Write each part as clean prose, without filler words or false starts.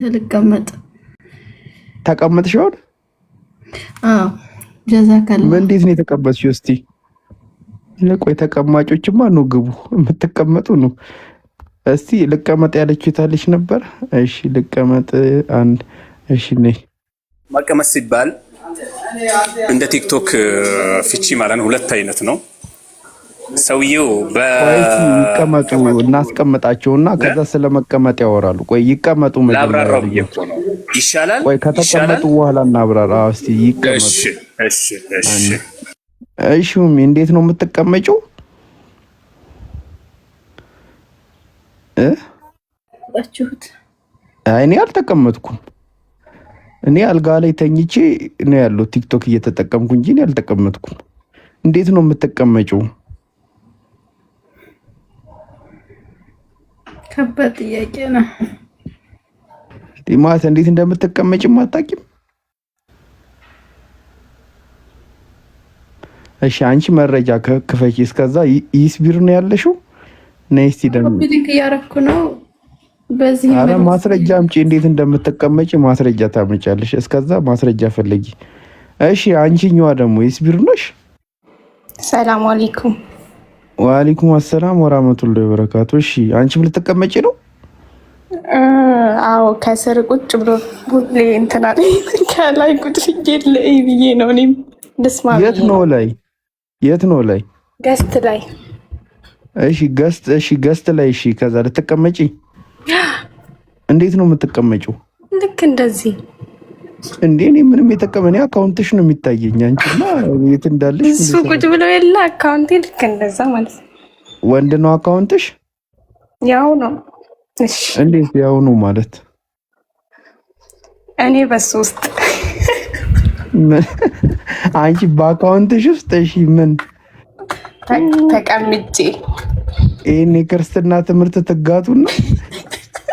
ልቀመጥ ተቀመጥሽ ይሆን? አዎ ጀዛከላ። ምን እንዴት ነው የተቀመጥሽው? እስቲ ለቆይ ተቀማጮችማ ነው ግቡ፣ የምትቀመጡ ነው። እስቲ ልቀመጥ ያለችው የታለች ነበር? እሺ ልቀመጥ አንድ። እሺ ነይ። መቀመጥ ሲባል እንደ ቲክቶክ ፍቺ ማለት ነው። ሁለት አይነት ነው። ሰውየው ይቀመጡ እናስቀምጣቸውና ከዛ ስለመቀመጥ ያወራሉ። ቆይ ይቀመጡ መጀመሪያ ነው ይሻላል። ቆይ ከተቀመጡ በኋላ እናብራራ። እስቲ ይቀመጡ። እሺ እንዴት ነው የምትቀመጪው? እኔ አልተቀመጥኩም። እኔ አልጋ ላይ ተኝቼ ነው ያለው ቲክቶክ እየተጠቀምኩ እንጂ እኔ አልተቀመጥኩም። እንዴት ነው የምትቀመጪው? ከባድ ጥያቄ ነው። ማለት እንዴት እንደምትቀመጪም አታውቂም? እሺ አንቺ መረጃ ክፈቺ። እስከዛ ይስቢር ነው ያለሽው። ነይ እስቲ ደግሞ ሊንክ እያደረኩ ነው። በዚህ ማስረጃ አምጪ። እንዴት እንደምትቀመጪ ማስረጃ ታመጫለሽ። እስከዛ ማስረጃ ፈልጊ። እሺ አንቺኛዋ ደግሞ ይስቢር ነሽ። ሰላም አለይኩም። ወአለይኩም አሰላም ወራህመቱላሂ ወበረካቱ። እሺ አንቺም ልትቀመጪ ነው? አዎ ከስር ቁጭ ብሎ ሁሌ እንትና ከላይ ቁጭ ብዬ ነው እኔም ደስማ። የት ነው ላይ? የት ነው ላይ? ገስት ላይ። እሺ ገስት ላይ። እሺ ከዛ ልትቀመጪ እንዴት ነው የምትቀመጪው? ልክ እንደዚህ እንዴ? እኔ ምንም የተቀመኔ አካውንትሽ ነው የሚታየኝ። አንቺማ የት እንዳለሽ እሱ ቁጭ ብሎ የለ አካውንቴ ልክ እንደዛ ማለት ነው። ወንድ ነው አካውንትሽ? ያው ነው። እሺ እንዴት ያው ነው ማለት? እኔ በሱ ውስጥ አንቺ በአካውንትሽ ውስጥ እሺ ምን ተቀምጬ ይሄን የክርስትና ትምህርት ትጋቱና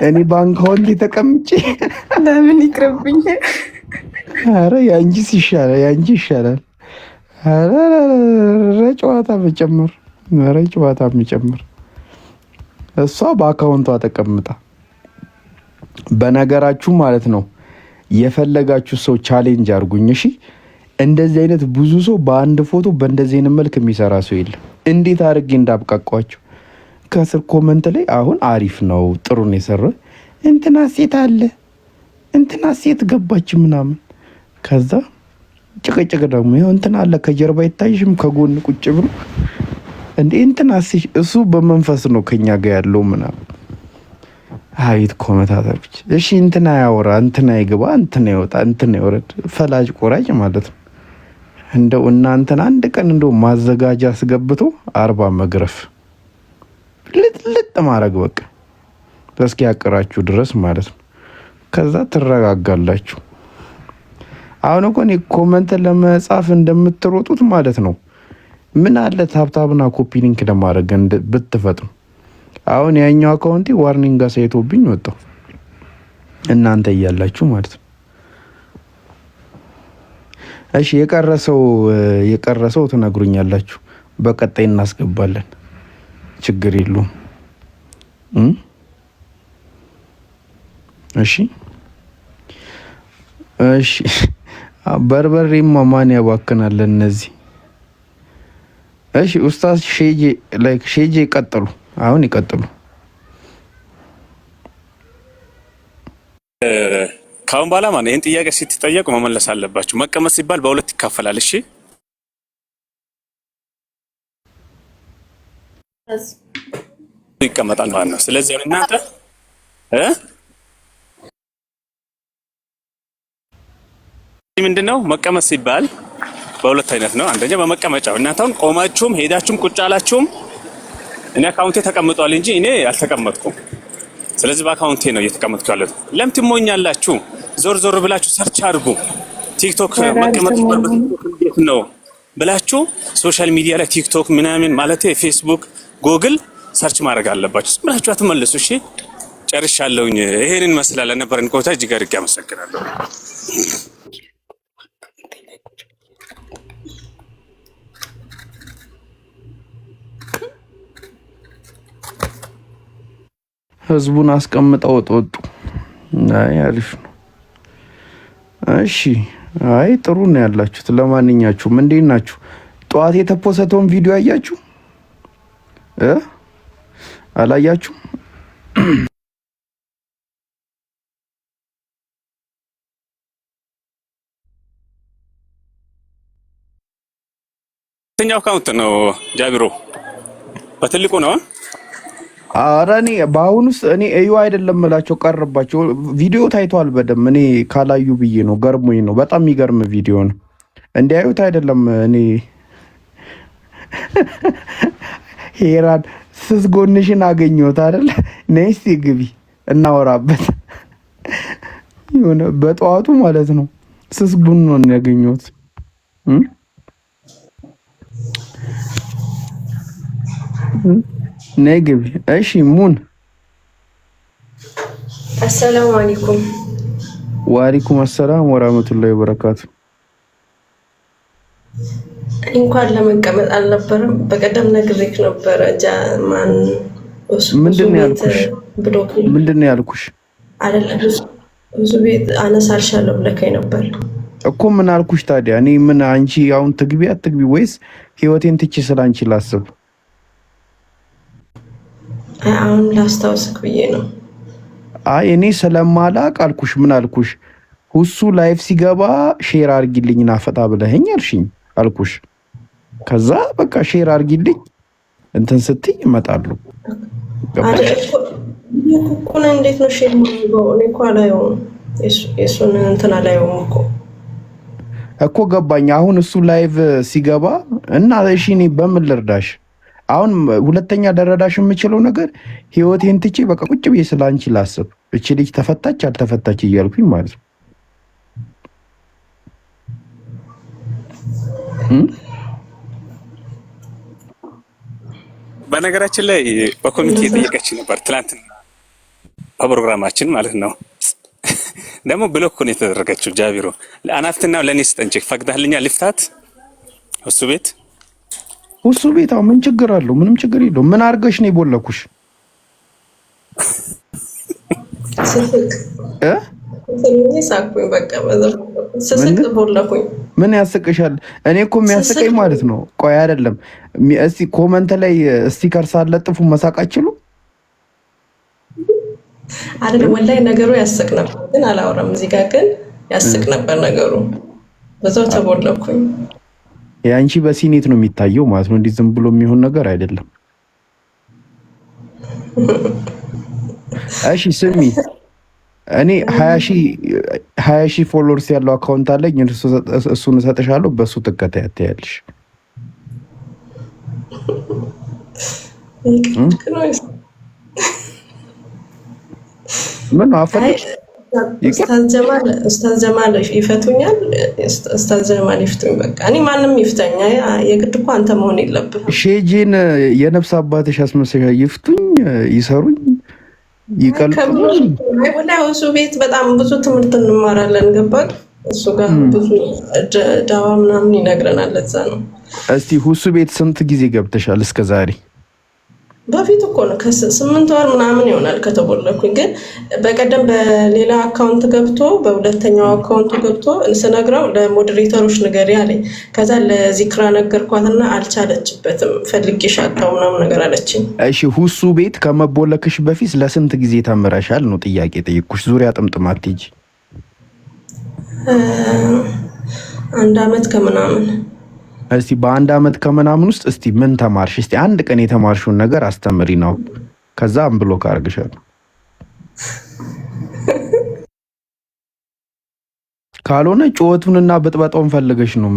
እኔ በአካውንት ተቀምጬ ለምን ይቅርብኝ? አረ ያንቺስ ይሻላል፣ ያንቺ ይሻላል። አረ ጨዋታ መጨመር፣ አረ ጨዋታ መጨመር። እሷ በአካውንቷ ተቀምጣ። በነገራችሁ ማለት ነው የፈለጋችሁ ሰው ቻሌንጅ አድርጉኝ። እሺ እንደዚህ አይነት ብዙ ሰው በአንድ ፎቶ በእንደዚህ አይነት መልክ የሚሰራ ሰው የለም። እንዴት አድርጌ እንዳብቃቋችሁ ከስር ኮመንት ላይ አሁን አሪፍ ነው ጥሩ ነው የሰራው እንትና ሴት አለ እንትና ሴት ገባች ምናምን። ከዛ ጭቅጭቅ ደግሞ ይኸው እንትና አለ ከጀርባ አይታይሽም ከጎን ቁጭ ብሎ እንዴ እንትና እሱ በመንፈስ ነው ከኛ ጋር ያለው ምናምን። አቤት ኮመንታተሮች። እሺ እንትና ያወራ እንትና ይግባ እንትና ይወጣ እንትና ይወረድ። ፈላጭ ቆራጭ ማለት ነው። እንደው እናንተን አንድ ቀን እንደው ማዘጋጃ አስገብቶ 40 መግረፍ ልጥ ማድረግ በቃ እስኪ ያቀራችሁ ድረስ ማለት ነው። ከዛ ትረጋጋላችሁ። አሁን እኮ እኔ ኮመንት ለመጻፍ እንደምትሮጡት ማለት ነው ምን አለ ታብታብና ኮፒ ሊንክ ለማድረግ ብትፈጥኑ። አሁን ያኛው አካውንቴ ዋርኒንግ አሳይቶብኝ ወጣው እናንተ እያላችሁ ማለት ነው። እሺ የቀረሰው ትነግሩኛላችሁ፣ በቀጣይ እናስገባለን። ችግር የለውም። እሺ በርበሬማ ማን ያባክናል እነዚህ። እሺ ኡስታዝ ሼጄ ይቀጥሉ። አሁን ይቀጥሉ። ካሁን በኋላ ማለት ይህን ጥያቄ ስትጠየቁ መመለስ አለባችሁ። መቀመጥ ሲባል በሁለት ይካፈላል። እሺ ይቀመጣል ማለት ነው። ስለዚህ እናንተ ምንድነው መቀመጥ ሲባል በሁለት አይነት ነው። አንደኛ በመቀመጫው እናንተውን ቆማችሁም ሄዳችሁም ቁጭ አላችሁም እኔ አካውንቴ ተቀምጧል እንጂ እኔ አልተቀመጥኩም። ስለዚህ በአካውንቴ ነው እየተቀመጥኩ ያለሁት። ለምን ትሞኛላችሁ? ዞር ብላችሁ ሰርች አድርጉ። ቲክቶክ መቀመጥ እንዴት ነው ብላችሁ ሶሻል ሚዲያ ላይ ቲክቶክ ምናምን ማለት ፌስቡክ፣ ጉግል ሰርች ማድረግ አለባችሁ። ዝም ብላችሁ አትመለሱ። እሺ ጨርሻለሁኝ። ይሄንን መስላል ለነበረን ቆይታ እጅግ አድርጌ አመሰግናለሁ። ህዝቡን አስቀምጠው ወጡ። አይ አሪፍ ነው። እሺ አይ ጥሩ ነው ያላችሁት። ለማንኛችሁም እንዴት ናችሁ? ጠዋት የተፖሰተውን ቪዲዮ አያችሁ አላያችሁ? የትኛው አካውንት ነው ጃቢሮ? በትልቁ ነው? ኧረ እኔ በአሁኑስ እኔ እዩ አይደለም እላቸው ቀረባቸው። ቪዲዮ ታይቷል በደምብ። እኔ ካላዩ ብዬ ነው፣ ገርሞኝ ነው። በጣም የሚገርም ቪዲዮ ነው። እንዲያዩት አይደለም። እኔ ሄራን ስስ ጎንሽን አገኘሁት አይደል? ነይ እስኪ ግቢ እናወራበት። የሆነ በጠዋቱ ማለት ነው ስስ ጎን ነው ያገኘሁት። ነይ ግቢ። እሺ ሙን አሰላሙ አለይኩም። ወአለይኩም አሰላም ወራህመቱላሂ ወበረካቱ። እንኳን ለመቀመጥ አልነበረም። በቀደም ነግሬክ ነበረ። ጃማን ምንድነው ያልኩሽ? ምንድነው ያልኩሽ? አይደለም ብዙ ቤት አነሳልሻለሁ ብለከኝ ነበር እኮ። ምን አልኩሽ ታዲያ? እኔ ምን አንቺ አሁን ትግቢ አትግቢ ወይስ ህይወቴን ትቼ ስላንቺ ላስብ? አሁን ላስታውስክ ብዬ ነው። አይ እኔ ስለማላቅ አልኩሽ። ምን አልኩሽ? ሁሱ ላይፍ ሲገባ ሼር አርጊልኝ ናፈጣ ብለኸኝ አልሽኝ አልኩሽ። ከዛ በቃ ሼር አርጊልኝ እንትን ስትይ ይመጣሉ። እኮ እንዴት ነው ሼር ማድረገው? እኔ እኮ አላየውም። የሱን እንትን አላየውም እኮ ገባኝ። አሁን እሱ ላይቭ ሲገባ እና እሺ እኔ በምን ልርዳሽ? አሁን ሁለተኛ ደረዳሽ የምችለው ነገር ህይወቴን ትቼ በቃ ቁጭ ብዬ ስላንቺ ላስብ። እቺ ልጅ ተፈታች አልተፈታች እያልኩኝ ማለት ነው። በነገራችን ላይ በኮሚቴ የጠየቀች ነበር ትናንትና በፕሮግራማችን ማለት ነው። ደግሞ ብሎክ ነው የተደረገችው። ጃቢሮ ለአናፍትና ለኔ ስጠንጭ ፈቅዳልኛ ልፍታት እሱ ቤት ምን ችግር አለው? ምንም ችግር የለውም። ምን አርገሽ ነው የቦለኩሽ? ምን ያስቅሻል? እኔ እኮ የሚያስቀኝ ማለት ነው። ቆይ አይደለም እስቲ ኮመንት ላይ ስቲከር ሳለጥፉ መሳቅ አችሉ አይደለም። ወላሂ ነገሩ ያስቅ ነበር፣ ግን አላወራም። እዚህ ጋር ግን ያስቅ ነበር ነገሩ። በዛው ተቦለኩኝ። ያንቺ በሲኔት ነው የሚታየው ማለት ነው። እንዲህ ዝም ብሎ የሚሆን ነገር አይደለም። እሺ ስሚ፣ እኔ 20 ሺህ ፎሎወርስ ያለው አካውንት አለኝ። እሱን እሰጥሻለሁ፣ በሱ ትከታያለሽ። ምን አፈለሽ? ኡስታዝ ጀማል ይፈቱኛል። ኡስታዝ ጀማል ይፍቱኝ። በቃ እኔ ማንም ይፍተኛ፣ የግድ እኮ አንተ መሆን የለብህም። ሼጂን የነፍስ አባትሽ አስመሰሻ ይፍቱኝ፣ ይሰሩኝ፣ ይቀልጡኝ። ወላሂ እሱ ቤት በጣም ብዙ ትምህርት እንማራለን። ገባል? እሱ ጋር ብዙ ዳዋ ምናምን ይነግረናል። ለዛ ነው። እስቲ ሁሱ ቤት ስንት ጊዜ ገብተሻል እስከ ዛሬ? በፊት እኮ ነው ከ8 ወር ምናምን ይሆናል ከተቦለኩኝ። ግን በቀደም በሌላ አካውንት ገብቶ በሁለተኛው አካውንቱ ገብቶ ስነግረው ለሞዴሬተሮች ንገሪ አለኝ። ከዛ ለዚክራ ነገርኳትና አልቻለችበትም። ፈልጌሽ አጣው ምናምን ነገር አለችኝ። እሺ ሁሱ ቤት ከመቦለክሽ በፊት ለስንት ጊዜ ተምረሻል ነው ጥያቄ ጠይቁሽ። ዙሪያ ጥምጥም አትሄጂ። 1 አመት ከምናምን። እስቲ በ1 አመት ከምናምን ውስጥ እስቲ ምን ተማርሽ? እስቲ አንድ ቀን የተማርሽውን ነገር አስተምሪ ነው። ከዛ አንብሎክ አርግሻለሁ። ካልሆነ ጩኸቱንና በጥበጣውን ፈልገሽ ነው።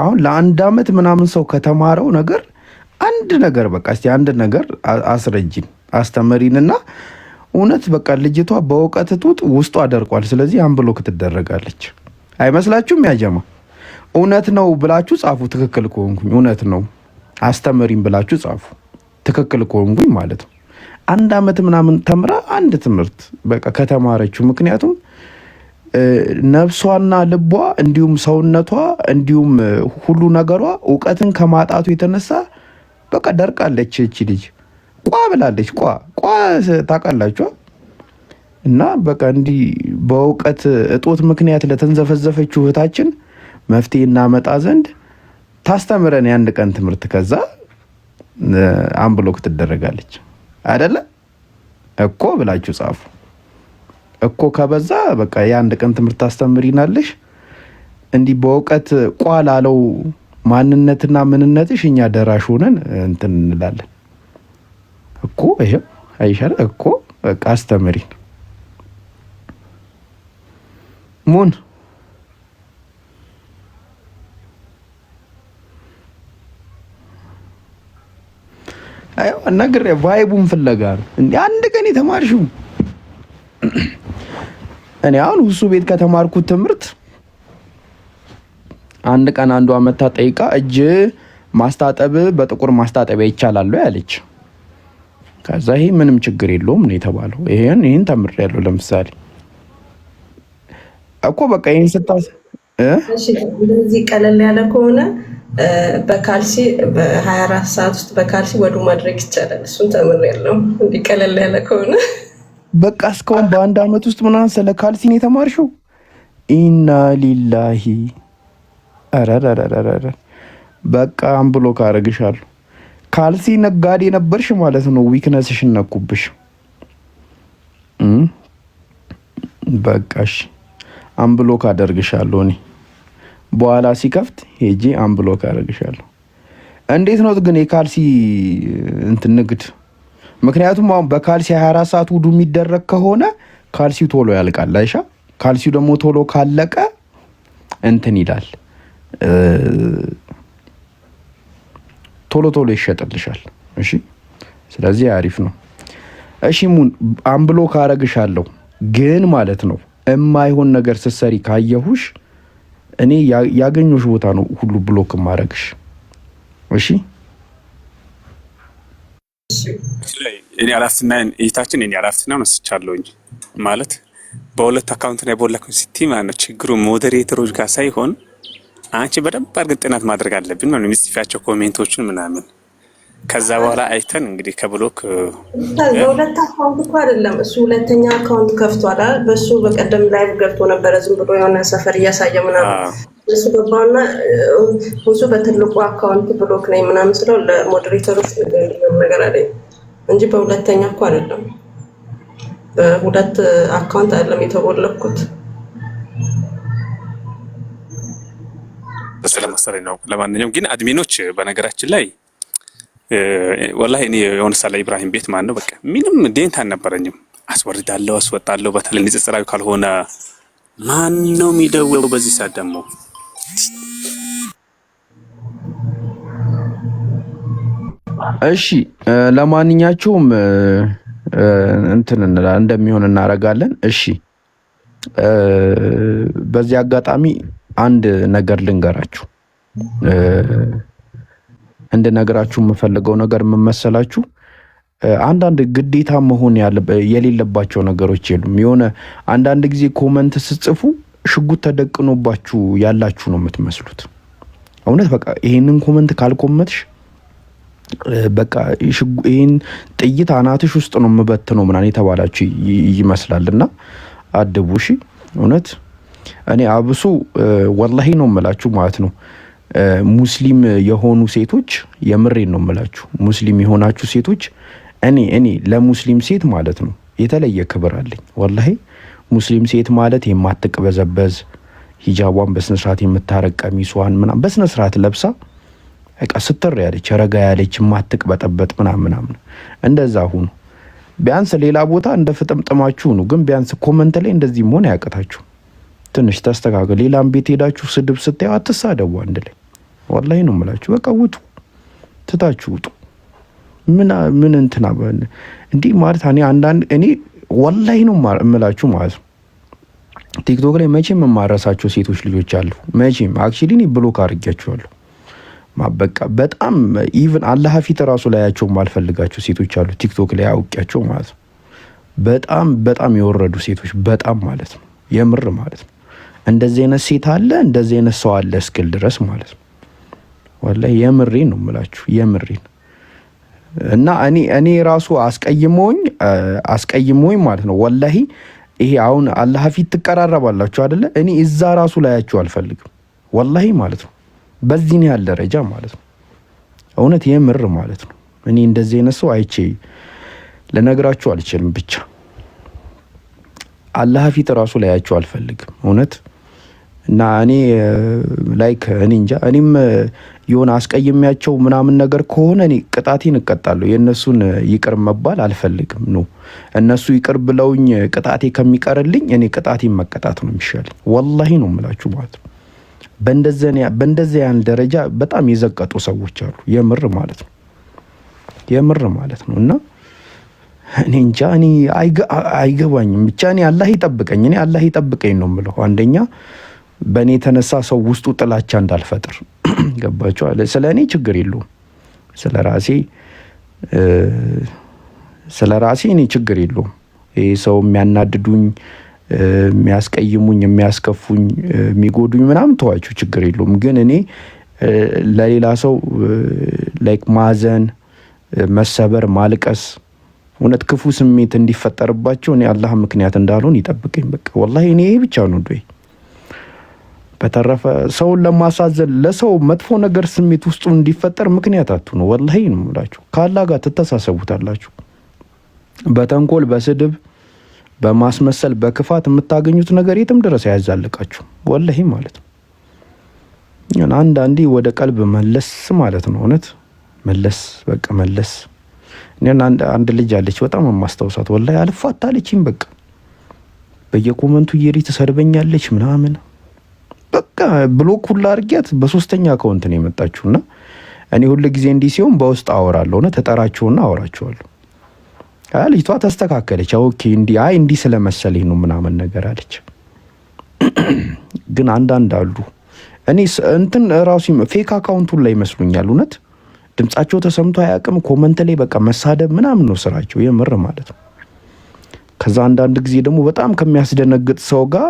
አሁን ለ1 አመት ምናምን ሰው ከተማረው ነገር አንድ ነገር በቃ እስቲ አንድ ነገር አስረጂን፣ አስተምሪንና እውነት በቃ ልጅቷ በእውቀት ጡት ውስጧ አደርቋል። ስለዚህ አንብሎክ ትደረጋለች። አይመስላችሁም? ያጀማ እውነት ነው ብላችሁ ጻፉ። ትክክል ከሆንኩኝ እውነት ነው አስተምሪን ብላችሁ ጻፉ። ትክክል ከሆንኩኝ ማለት ነው። 1 አመት ምናምን ተምራ አንድ ትምህርት በቃ ከተማረችው፣ ምክንያቱም ነፍሷና ልቧ እንዲሁም ሰውነቷ እንዲሁም ሁሉ ነገሯ እውቀትን ከማጣቱ የተነሳ በቃ ደርቃለች። እቺ ልጅ ቋ ብላለች። ቋ ታውቃላችሁ? እና በቃ እንዲህ በእውቀት እጦት ምክንያት ለተንዘፈዘፈችው እህታችን መፍትሄ እናመጣ ዘንድ ታስተምረን የአንድ ቀን ትምህርት ከዛ አንብሎክ ትደረጋለች አይደለ እኮ ብላችሁ ጻፉ። እኮ ከበዛ በቃ የአንድ ቀን ትምህርት ታስተምሪናለሽ። እንዲህ በእውቀት ቋል አለው ማንነትና ምንነትሽ እኛ ደራሽ ሆነን እንትን እንላለን እኮ። ይሄ አይሻል እኮ በቃ አስተምሪን ሙን አዩ ነገር ቫይቡን ፍለጋ ነው እንዴ አንድ ቀን የተማርሽው። እኔ አሁን እሱ ቤት ከተማርኩት ትምህርት አንድ ቀን አንዷ መታ ጠይቃ እጅ ማስታጠብ በጥቁር ማስታጠቢያ ይቻላል ያለች። ከዛ ይሄ ምንም ችግር የለውም ነው የተባለው። ይሄን ተምሬያለሁ። ለምሳሌ እኮ በቃ ይሄን ስታስ እሺ እንደዚህ ቀለል ያለ ከሆነ በካልሲ በ24 ሰዓት ውስጥ በካልሲ ወዱ ማድረግ ይቻላል። እሱን ተምሬያለሁ። እንዲህ ቀለል ያለ ከሆነ በቃ እስካሁን በአንድ አመት ውስጥ ምናምን ስለ ካልሲ ነው የተማርሽው? ኢና ሊላሂ አራራራራ በቃ አምብሎክ አረግሻለሁ። ካልሲ ነጋዴ ነበርሽ ማለት ነው። ዊክነስሽን ነኩብሽ። በቃሽ አምብሎክ አደርግሻለሁ። እኔ በኋላ ሲከፍት ሄጂ አምብሎክ አደርግሻለሁ። እንዴት ነው ግን የካልሲ እንትን ንግድ? ምክንያቱም አሁን በካልሲ 24 ሰዓት ውዱ የሚደረግ ከሆነ ካልሲው ቶሎ ያልቃል። አይሻ ካልሲው ደግሞ ቶሎ ካለቀ እንትን ይላል ቶሎ ቶሎ ይሸጥልሻል። እሺ ስለዚህ አሪፍ ነው። እሺ ሙን አምብሎክ አረግሻለሁ ግን ማለት ነው የማይሆን ነገር ስትሰሪ ካየሁሽ እኔ ያገኘሁሽ ቦታ ነው ሁሉ ብሎክ ማረግሽ። እሺ እኔ አላፍትና እይታችን እኔ አላፍትና መስቻለሁኝ ማለት በሁለት አካውንት ላይ ቦላኩኝ ሲቲ ማለት ነው። ችግሩ ሞዴሬተሮች ጋር ሳይሆን አንቺ በደንብ አድርገን ጥናት ማድረግ አለብን ማለት ነው። የሚጽፋቸው ኮሜንቶችን ምናምን ከዛ በኋላ አይተን እንግዲህ ከብሎክ በሁለት አካውንት እኮ አይደለም እሱ ሁለተኛ አካውንት ከፍቷል አይደል? በሱ በቀደም ላይቭ ገብቶ ነበረ ዝም ብሎ የሆነ ሰፈር እያሳየ ምናምን እሱ ገባውና እሱ በትልቁ አካውንት ብሎክ ላይ ምናምን ስለው ለሞዴሬተሮች ነገር አለኝ እንጂ በሁለተኛ እኮ አይደለም። በሁለት አካውንት አይደለም የተቦለኩት። ስለመሰለኝ ነው። ለማንኛውም ግን አድሚኖች በነገራችን ላይ ወላሂ እኔ የሆነ ሳላ ኢብራሂም ቤት ማን ነው በቃ ምንም ዴንታ አልነበረኝም። አስወርዳለሁ አስወጣለሁ በተለይ ንጽጽራዊ ካልሆነ ማን ነው የሚደውለው በዚህ ሰዓት ደግሞ? እሺ ለማንኛውም እንትን እንደሚሆን እናረጋለን። እሺ በዚህ አጋጣሚ አንድ ነገር ልንገራችሁ። እንድነግራችሁ የምፈልገው ነገር ምን መሰላችሁ? አንዳንድ ግዴታ መሆን የሌለባቸው ነገሮች የሉም። የሆነ አንዳንድ ጊዜ ኮመንት ስጽፉ ሽጉጥ ተደቅኖባችሁ ያላችሁ ነው የምትመስሉት። እውነት በቃ ይሄንን ኮመንት ካልኮመትሽ በቃ ይሄን ጥይት አናትሽ ውስጥ ነው የምበትነው ምናምን የተባላችሁ ይመስላልና አድቡ። እሺ እውነት እኔ አብሶ ወላሂ ነው የምላችሁ ማለት ነው ሙስሊም የሆኑ ሴቶች የምሬን ነው የምላችሁ ሙስሊም የሆናችሁ ሴቶች እኔ ለሙስሊም ሴት ማለት ነው የተለየ ክብር አለኝ። ወላሂ ሙስሊም ሴት ማለት የማትቀበዘበዝ ሂጃቧን በስነ ስርዓት የምታረቅ ቀሚሷን ምናምን በስነ ስርዓት ለብሳ በቃ ስትር ያለች ረጋ ያለች የማትቅበጠበጥ ምናምን እንደዛ ሁኑ። ቢያንስ ሌላ ቦታ እንደ ፍጥምጥማችሁ ነው፣ ግን ቢያንስ ኮመንት ላይ እንደዚህ መሆን ያቀታችሁ ትንሽ ተስተካከል። ሌላም ቤት ሄዳችሁ ስድብ ስታዩ አትሳደቡ አንድ ላይ። ወላሂ ነው የምላችሁ በቃ ውጡ፣ ትታችሁ ውጡ። ምን እንትና እንዲህ ማለት እኔ ወላሂ ነው የምላችሁ ማለት ነው። ቲክቶክ ላይ መቼም የማረሳቸው ሴቶች ልጆች አሉ። መቼም አክቹሊ እኔ ብሎክ አድርጌያቸዋለሁ። በቃ በጣም ኢቭን አላህ ፊት ራሱ ላያቸው ማልፈልጋቸው ሴቶች አሉ ቲክቶክ ላይ አውቂያቸው ማለት ነው። በጣም የወረዱ ሴቶች በጣም ማለት ነው የምር ማለት ነው። እንደዚህ አይነት ሴት አለ እንደዚህ አይነት ሰው አለ እስክል ድረስ ማለት ነው። ወላሂ የምሬን ነው የምላችሁ የምሬን። እና እኔ ራሱ አስቀይሞኝ ማለት ነው ወላሂ ይሄ አሁን አላህ ፊት ትቀራረባላችሁ አይደለ? እኔ እዛ ራሱ ላያችሁ አልፈልግም ወላሂ ማለት ነው። በዚህ ነው ያለ ደረጃ ማለት ነው። እውነት የምር ማለት ነው። እኔ እንደዚህ አይነት ሰው አይቼ ለነግራችሁ አልችልም። ብቻ አላህ ፊት ራሱ ላያችሁ አልፈልግም እውነት። እና እኔ ላይክ እኔ እንጃ እኔም የሆነ አስቀይሜያቸው ምናምን ነገር ከሆነ እኔ ቅጣቴን እቀጣለሁ። የእነሱን ይቅር መባል አልፈልግም ነው። እነሱ ይቅር ብለውኝ ቅጣቴ ከሚቀርልኝ እኔ ቅጣቴን መቀጣት ነው የሚሻለኝ። ወላሂ ነው የምላችሁ ማለት ነው። በእንደዚያ ያን ደረጃ በጣም የዘቀጡ ሰዎች አሉ። የምር ማለት ነው። የምር ማለት ነው። እና እኔ እንጃ እኔ አይገባኝም። ብቻ እኔ አላህ ይጠብቀኝ። እኔ አላህ ይጠብቀኝ ነው የምለው። አንደኛ በእኔ የተነሳ ሰው ውስጡ ጥላቻ እንዳልፈጥር ገባችሁ? ስለ እኔ ችግር የለውም። ስለ ራሴ እኔ ችግር የለውም። ይሄ ሰው የሚያናድዱኝ፣ የሚያስቀይሙኝ፣ የሚያስከፉኝ፣ የሚጎዱኝ ምናምን ተዋችሁ ችግር የለውም። ግን እኔ ለሌላ ሰው ላይክ ማዘን፣ መሰበር፣ ማልቀስ እውነት ክፉ ስሜት እንዲፈጠርባቸው እኔ አላህ ምክንያት እንዳልሆን ይጠብቀኝ። በቃ ወላሂ እኔ ብቻ ነው ዱይ። በተረፈ ሰውን ለማሳዘን ለሰው መጥፎ ነገር ስሜት ውስጡ እንዲፈጠር ምክንያት አትሁኑ። ወላሂ ነው የምላችሁ። ከአላህ ጋር ትተሳሰቡታላችሁ። በተንኮል፣ በስድብ፣ በማስመሰል፣ በክፋት የምታገኙት ነገር የትም ድረስ አያዛልቃችሁ። ወላሂ ማለት ነው። አንዳንዴ ወደ ቀልብ መለስ ማለት ነው። እውነት መለስ፣ በቃ መለስ። አንድ ልጅ አለች በጣም የማስታውሳት ወላሂ አልፋታለችኝ። በቃ በየኮመንቱ እየሄደች ትሰድበኛለች ምናምን። በቃ ብሎክ ሁላ አድርጊያት በሶስተኛ አካውንት ነው የመጣችውና እኔ ሁሉ ጊዜ እንዲህ ሲሆን በውስጥ አወራለሁ ነው ተጠራቸውና አወራቸዋለሁ። ልጅቷ ተስተካከለች። ኦኬ እንዲህ ስለመሰለኝ ነው ምናምን ነገር አለች። ግን አንዳንድ አሉ እኔ እንትን ራሱ ፌክ አካውንቱን ላይ ይመስሉኛል እውነት ድምጻቸው ተሰምቶ አያውቅም። ኮመንት ላይ በቃ መሳደብ ምናምን ነው ስራቸው። የምር ማለት ነው። ከዛ አንዳንድ ጊዜ ደግሞ በጣም ከሚያስደነግጥ ሰው ጋር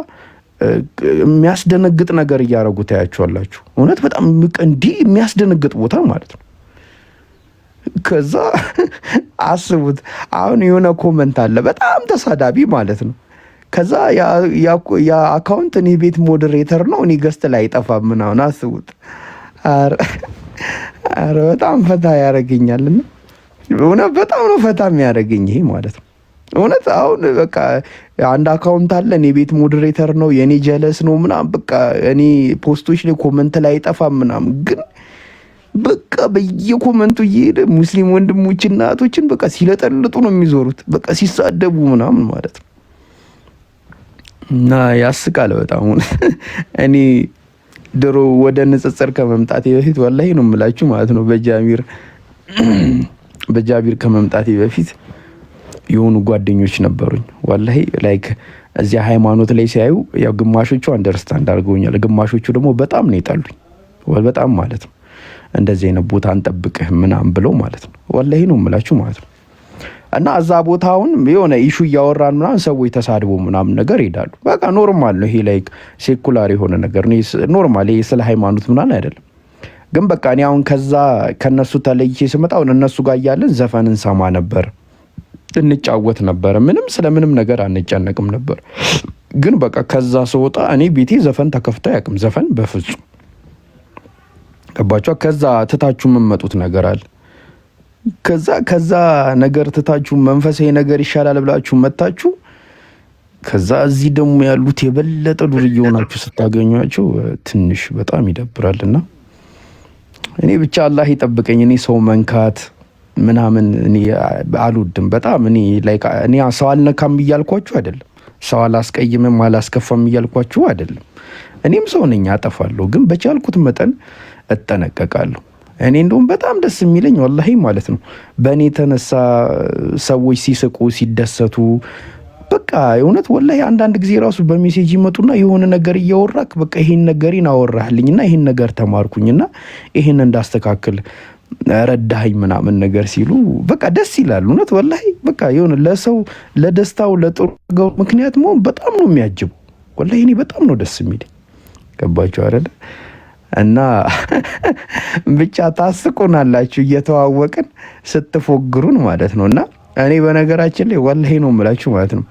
የሚያስደነግጥ ነገር እያደረጉ ታያቸዋላችሁ። እውነት በጣም እንዲህ የሚያስደነግጥ ቦታ ማለት ነው። ከዛ አስቡት አሁን የሆነ ኮመንት አለ በጣም ተሳዳቢ ማለት ነው። ከዛ ያ አካውንት እኔ ቤት ሞዴሬተር ነው እኔ ገስት ላይ አይጠፋም ምናምን። አስቡት። አረ በጣም ፈታ ያደርገኛልና እውነት በጣም ነው ፈታ የሚያደርገኝ ይሄ ማለት ነው። እውነት አሁን በቃ አንድ አካውንት አለ እኔ ቤት ሞዴሬተር ነው የኔ ጀለስ ነው ምናምን በቃ እኔ ፖስቶች ላይ ኮመንት ላይ አይጠፋም ምናምን። ግን በቃ በየኮመንቱ እየሄደ ሙስሊም ወንድሞችና እህቶችን በቃ ሲለጠልጡ ነው የሚዞሩት በቃ ሲሳደቡ ምናምን ማለት ነው። እና ያስቃል በጣም እኔ ድሮ ወደ ንጽጽር ከመምጣቴ በፊት ወላሂ ነው የምላችሁ ማለት ነው በጃቢር ከመምጣቴ በፊት የሆኑ ጓደኞች ነበሩኝ። ወላሂ ላይክ እዚያ ሃይማኖት ላይ ሲያዩ ያው ግማሾቹ አንደርስታንድ አድርገውኛል፣ ግማሾቹ ደግሞ በጣም ነው የጣሉኝ። በጣም ማለት ነው እንደዚህ አይነት ቦታ አንጠብቅህ ምናምን ብለው ማለት ነው። ወላሂ ነው የምላችሁ ማለት ነው። እና እዛ ቦታውን የሆነ ኢሹ እያወራን ምናምን ሰዎች ተሳድቦ ምናምን ነገር ይሄዳሉ። በቃ ኖርማል ነው ይሄ ላይክ ሴኩላር የሆነ ነገር ነው ኖርማል። ይሄ ስለ ሃይማኖት ምናምን አይደለም። ግን በቃ እኔ አሁን ከነሱ ተለይቼ ስመጣ አሁን እነሱ ጋር እያለን ዘፈን እንሰማ ነበር፣ እንጫወት ነበር፣ ምንም ስለምንም ነገር አንጨነቅም ነበር። ግን በቃ ከዛ ስወጣ እኔ ቤቴ ዘፈን ተከፍቶ አያውቅም። ዘፈን በፍጹም ገባችሁ? ከዛ ትታችሁ የምትመጡት ነገር አለ። ከዛ ነገር ትታችሁ መንፈሳዊ ነገር ይሻላል ብላችሁ መጣችሁ። ከዛ እዚህ ደግሞ ያሉት የበለጠ ዱርዬ ሆናችሁ ስታገኟቸው ትንሽ በጣም ይደብራልና እኔ ብቻ አላህ ይጠብቀኝ። እኔ ሰው መንካት ምናምን እኔ አልወድም በጣም። እኔ ሰው አልነካም እያልኳችሁ አይደለም፣ ሰው አላስቀይምም አላስከፋም እያልኳችሁ አይደለም። እኔም ሰው ነኝ፣ አጠፋለሁ። ግን በቻልኩት መጠን እጠነቀቃለሁ። እኔ እንደውም በጣም ደስ የሚለኝ ወላሂ ማለት ነው በእኔ የተነሳ ሰዎች ሲስቁ ሲደሰቱ በቃ የእውነት ወላሂ አንዳንድ ጊዜ ራሱ በሜሴጅ ይመጡና የሆነ ነገር እያወራክ በቃ ይሄን ነገሬን አወራህልኝና ይሄን ነገር ተማርኩኝና ይሄን እንዳስተካክል ረዳኸኝ ምናምን ነገር ሲሉ በቃ ደስ ይላል። እውነት ወላሂ በቃ የሆነ ለሰው ለደስታው ለጥሩ ምክንያት መሆን በጣም ነው የሚያጅበው። ወላሂ እኔ በጣም ነው ደስ የሚለኝ። ገባችሁ አይደል? እና ብቻ ታስቁናላችሁ እየተዋወቅን ስትፎግሩን ማለት ነው። እና እኔ በነገራችን ላይ ወላሂ ነው የምላችሁ ማለት ነው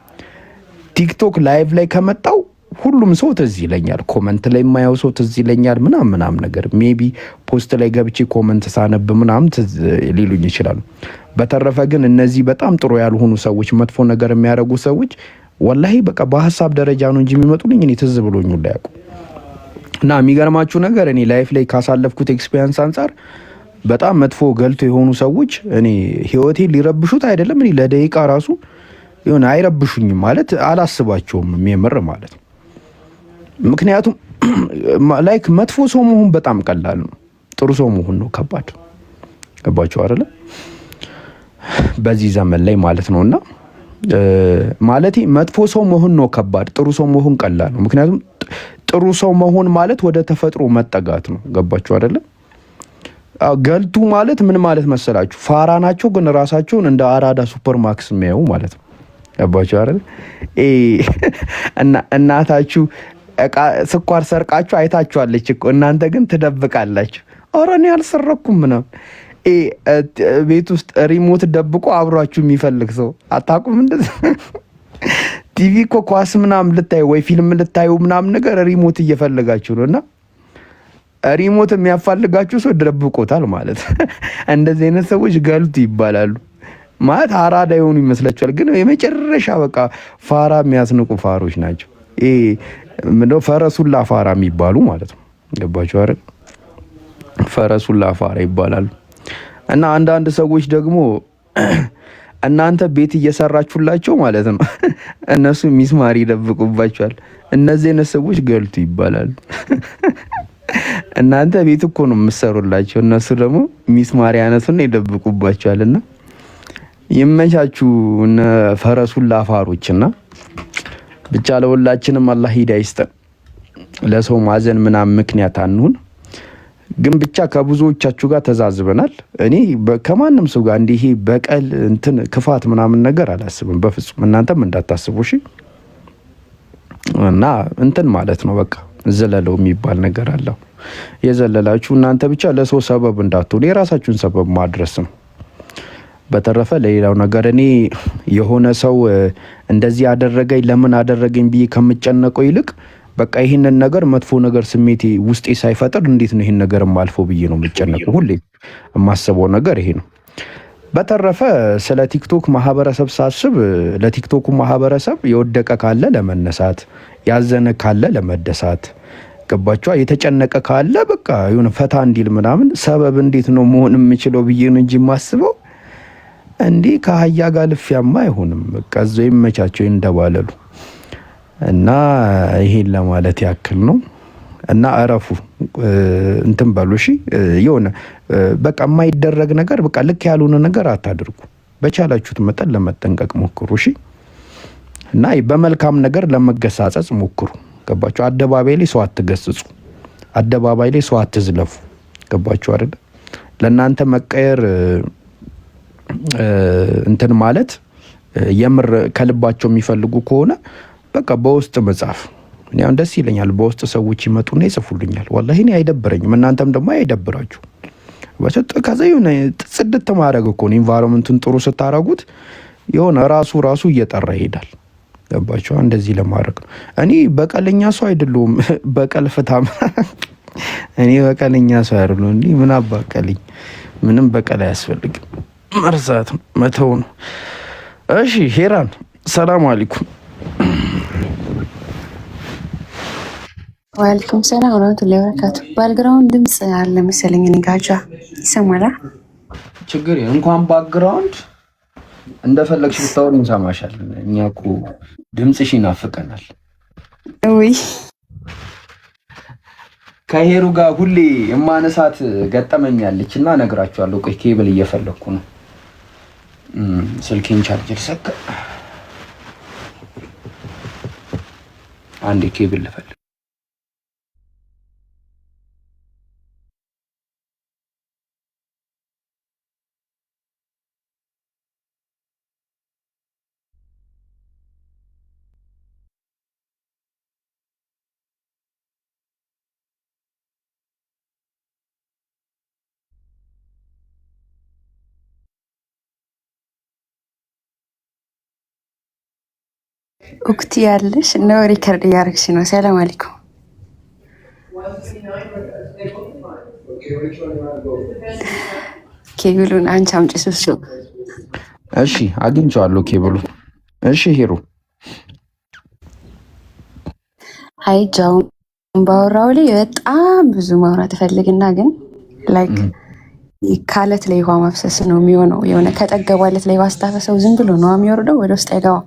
ቲክቶክ ላይቭ ላይ ከመጣው ሁሉም ሰው ትዝ ይለኛል። ኮመንት ላይ የማየው ሰው ትዝ ይለኛል ምናምን ነገር ሜቢ ፖስት ላይ ገብቼ ኮመንት ሳነብ ምናምን ትዝ ሊሉኝ ይችላሉ። በተረፈ ግን እነዚህ በጣም ጥሩ ያልሆኑ ሰዎች፣ መጥፎ ነገር የሚያደርጉ ሰዎች ወላሂ በቃ በሀሳብ ደረጃ ነው እንጂ የሚመጡልኝ እኔ ትዝ ብሎኝ ሁላ ያውቁ እና የሚገርማችሁ ነገር እኔ ላይፍ ላይ ካሳለፍኩት ኤክስፒሪየንስ አንጻር በጣም መጥፎ ገልቶ የሆኑ ሰዎች እኔ ህይወቴን ሊረብሹት አይደለም እኔ ለደቂቃ ራሱ ይሁን አይረብሹኝም ማለት አላስባቸውም የምር ማለት ነው። ምክንያቱም ላይክ መጥፎ ሰው መሆን በጣም ቀላል ነው፣ ጥሩ ሰው መሆን ነው ከባድ። ገባችሁ አይደለ? በዚህ ዘመን ላይ ማለት ነውና ማለቴ መጥፎ ሰው መሆን ነው ከባድ፣ ጥሩ ሰው መሆን ቀላል ነው። ምክንያቱም ጥሩ ሰው መሆን ማለት ወደ ተፈጥሮ መጠጋት ነው። ገባችሁ አይደለ? ገልቱ ማለት ምን ማለት መሰላችሁ? ፋራ ናቸው ግን ራሳቸውን እንደ አራዳ ሱፐር ማክስ የሚያዩ ማለት ነው። ገባችሁ አይደል? እናታችሁ እቃ ስኳር ሰርቃችሁ አይታችኋለች እኮ እናንተ ግን ትደብቃላችሁ። ኧረ እኔ አልሰረኩም ምናምን። ቤት ውስጥ ሪሞት ደብቆ አብሯችሁ የሚፈልግ ሰው አታውቁም? እንደዛ ቲቪ እኮ ኳስ ምናምን ልታዩ ወይ ፊልም ልታዩ ምናምን ነገር ሪሞት እየፈለጋችሁ ነው እና ሪሞት የሚያፋልጋችሁ ሰው ደብቆታል ማለት እንደዚህ አይነት ሰዎች ገልቱ ይባላሉ። ማለት አራዳ የሆኑ ይመስላችኋል፣ ግን የመጨረሻ በቃ ፋራ የሚያስንቁ ፋሮች ናቸው። ምንድነው ፈረሱላ ፋራ የሚባሉ ማለት ነው። ገባችሁ አይደል? ፈረሱላ ፋራ ይባላሉ። እና አንዳንድ ሰዎች ደግሞ እናንተ ቤት እየሰራችሁላቸው ማለት ነው እነሱ ሚስማር ይደብቁባቸዋል። እነዚህ አይነት ሰዎች ገልቱ ይባላሉ። እናንተ ቤት እኮ ነው የምትሰሩላቸው፣ እነሱ ደግሞ ሚስማር ያነሱና ይደብቁባቸዋልና ይመቻችሁ እነ ፈረሱላ ፋሮችና ብቻ ለሁላችንም አላህ ሂዳያ ይስጠን። ለሰው ማዘን ምናምን ምክንያት አንሁን። ግን ብቻ ከብዙዎቻችሁ ጋር ተዛዝበናል። እኔ ከማንም ሰው ጋር እንዲህ በቀል እንትን ክፋት ምናምን ነገር አላስብም በፍጹም። እናንተም እንዳታስቡ እሺ። እና እንትን ማለት ነው በቃ ዘለለው የሚባል ነገር አለው። የዘለላችሁ እናንተ ብቻ ለሰው ሰበብ እንዳትሆኑ የራሳችሁን ሰበብ ማድረስ ነው። በተረፈ ለሌላው ነገር እኔ የሆነ ሰው እንደዚህ አደረገኝ ለምን አደረገኝ ብዬ ከምጨነቀው ይልቅ በቃ ይሄንን ነገር መጥፎ ነገር ስሜቴ ውስጤ ሳይፈጥር እንዴት ነው ይሄን ነገር ማልፈው ብዬ ነው የምጨነቀው። ሁሌ የማስበው ነገር ይሄ ነው። በተረፈ ስለ ቲክቶክ ማህበረሰብ ሳስብ ለቲክቶኩ ማህበረሰብ የወደቀ ካለ ለመነሳት፣ ያዘነ ካለ ለመደሳት፣ ገባችኋ? የተጨነቀ ካለ በቃ የሆነ ፈታ እንዲል ምናምን ሰበብ እንዴት ነው መሆን የምችለው ብዬ ነው እንጂ የማስበው እንዲህ ከአህያ ጋር ልፊያማ አይሆንም። በቃ እዛው ይመቻቸው እንደባለሉ እና ይሄን ለማለት ያክል ነው። እና እረፉ እንትን በሉ እሺ። የሆነ በቃ የማይደረግ ነገር በቃ ልክ ያልሆነ ነገር አታድርጉ። በቻላችሁት መጠን ለመጠንቀቅ ሞክሩ እሺ። እና በመልካም ነገር ለመገሳጸጽ ሞክሩ። ገባችሁ? አደባባይ ላይ ሰው አትገስጹ። አደባባይ ላይ ሰው አትዝለፉ። ገባችሁ አይደል? ለእናንተ መቀየር እንትን ማለት የምር ከልባቸው የሚፈልጉ ከሆነ በቃ በውስጥ መጻፍ እኔ አሁን ደስ ይለኛል። በውስጥ ሰዎች ይመጡና ይጽፉልኛል። ወላሂ እኔ አይደብረኝም፣ እናንተም ደግሞ አይደብራችሁ። በሰጥ ከዛ የሆነ ጽድት ማድረግ እኮ ነው። ኢንቫይሮንመንቱን ጥሩ ስታረጉት የሆነ ራሱ እየጠራ ይሄዳል። ገባችሁ? እንደዚህ ለማድረግ ነው። እኔ በቀለኛ ሰው አይደለሁም። በቀል ፍታም እኔ በቀለኛ ሰው አይደለሁም። እንዴ ምን አባቀልኝ? ምንም በቀል አያስፈልግም። መርሳት መተው ነው። እሺ ሄራን ሰላም አለይኩም። ዋልኩም ሰላም ወራህመቱላሂ ወበረካቱ። ባክግራውንድ ድምጽ አለ መሰለኝ እኔ ጋጃ ይሰማል። ችግር እንኳን ባክግራውንድ እንደፈለግሽ ብታወሪ እንሰማሻለን። እኛ እኮ ድምጽሽ ይናፍቀናል። ወይ ከሄሩ ጋር ሁሌ የማነሳት ገጠመኛለች እና እነግራችኋለሁ። ቆይ ኬብል እየፈለኩ ነው። ስልኬን ቻርጀር ሰካ። አንዴ ኬብል ልፈልግ። ወቅት ያለሽ ነው ሪከርድ ያርክሽ ነው። ሰላም አለይኩም ኬብሉን አንቺ አምጪ ሱሱ። እሺ አግኝቼዋለሁ ኬብሉ። እሺ ሄሩ አይ ጃው ባወራው ላይ በጣም ብዙ ማውራት ፈልግና ግን ላይክ ካለት ላይ ውሃ ማፍሰስ ነው የሚሆነው። የሆነ ከጠገባለት ላይ ዋስታፈሰው ዝም ብሎ ነው የሚወርደው፣ ወደ ውስጥ አይገባም።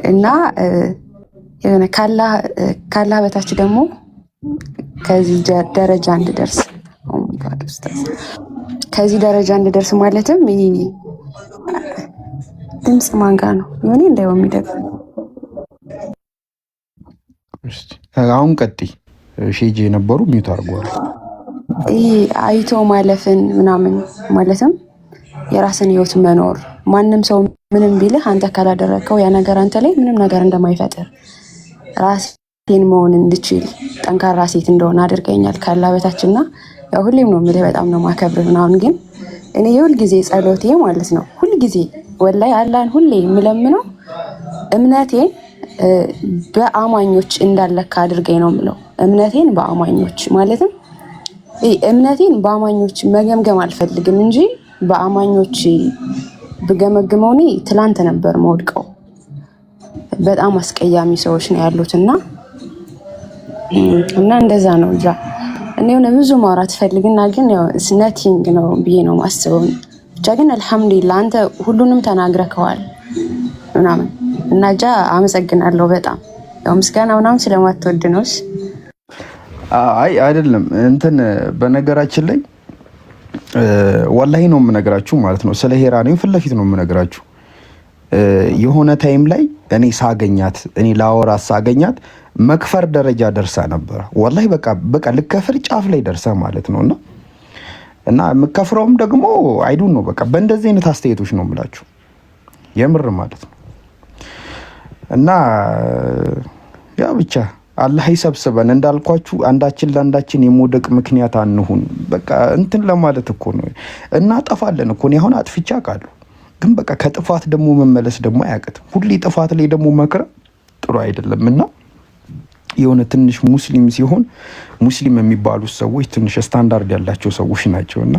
እና የሆነ ካላ በታች ደግሞ ከዚህ ደረጃ እንድደርስ ማለትም ድምፅ ማንጋ ነው የሆነ እንዳይው የሚደግም አሁን ቀጥይ ሼጄ የነበሩ ሚውት አድርጓል። አይቶ ማለፍን ምናምን ማለትም የራስን ህይወት መኖር ማንም ሰው ምንም ቢልህ አንተ ካላደረከው ያ ነገር አንተ ላይ ምንም ነገር እንደማይፈጥር ራሴን መሆን እንድችል ጠንካራ ሴት እንደሆነ አድርገኛል ካላ በታችና ያው ሁሌም ነው የምልህ በጣም ነው ማከብር ምናምን። ግን እኔ የሁል ጊዜ ጸሎቴ ማለት ነው ሁል ጊዜ ወላይ አላህን ሁሌ የምለምነው እምነቴን በአማኞች እንዳለካ አድርገኝ ነው የምለው። እምነቴን በአማኞች ማለትም እምነቴን በአማኞች መገምገም አልፈልግም እንጂ በአማኞች ብገመግመው እኔ ትላንት ነበር መውድቀው። በጣም አስቀያሚ ሰዎች ነው ያሉትና እንደዛ ነው እንጃ። እኔ የሆነ ብዙ ማውራት ፈልግና ግን ያው ነቲንግ ነው ብዬ ነው ማስበው። ብቻ ግን አልሐምዱሊላህ አንተ ሁሉንም ተናግረከዋል ምናምን እና ጃ አመሰግናለሁ በጣም ያው ምስጋና ምናምን ስለማትወድ ነው። አይ አይደለም እንትን በነገራችን ላይ ወላሂ ነው የምነግራችሁ ማለት ነው። ስለ ሄራ ነው ፊት ለፊት ነው የምነግራችሁ። የሆነ ታይም ላይ እኔ ሳገኛት እኔ ላወራት ሳገኛት መክፈር ደረጃ ደርሳ ነበር። ወላሂ በቃ ልከፍር ጫፍ ላይ ደርሳ ማለት ነውና እና መከፍረውም ደግሞ አይዱን ነው በቃ በእንደዚህ አይነት አስተያየቶች ነው የምላችሁ የምር ማለት ነው። እና ያ ብቻ አላህ ይሰብስበን እንዳልኳችሁ አንዳችን ለአንዳችን የመውደቅ ምክንያት አንሁን። በቃ እንትን ለማለት እኮ ነው እናጠፋለን እኮ ነው። አሁን አጥፍቻ ቃሉ ግን በቃ ከጥፋት ደግሞ መመለስ ደግሞ አያቅትም። ሁሌ ጥፋት ላይ ደግሞ መክረ ጥሩ አይደለምና የሆነ ትንሽ ሙስሊም ሲሆን ሙስሊም የሚባሉ ሰዎች ትንሽ ስታንዳርድ ያላቸው ሰዎች ናቸውና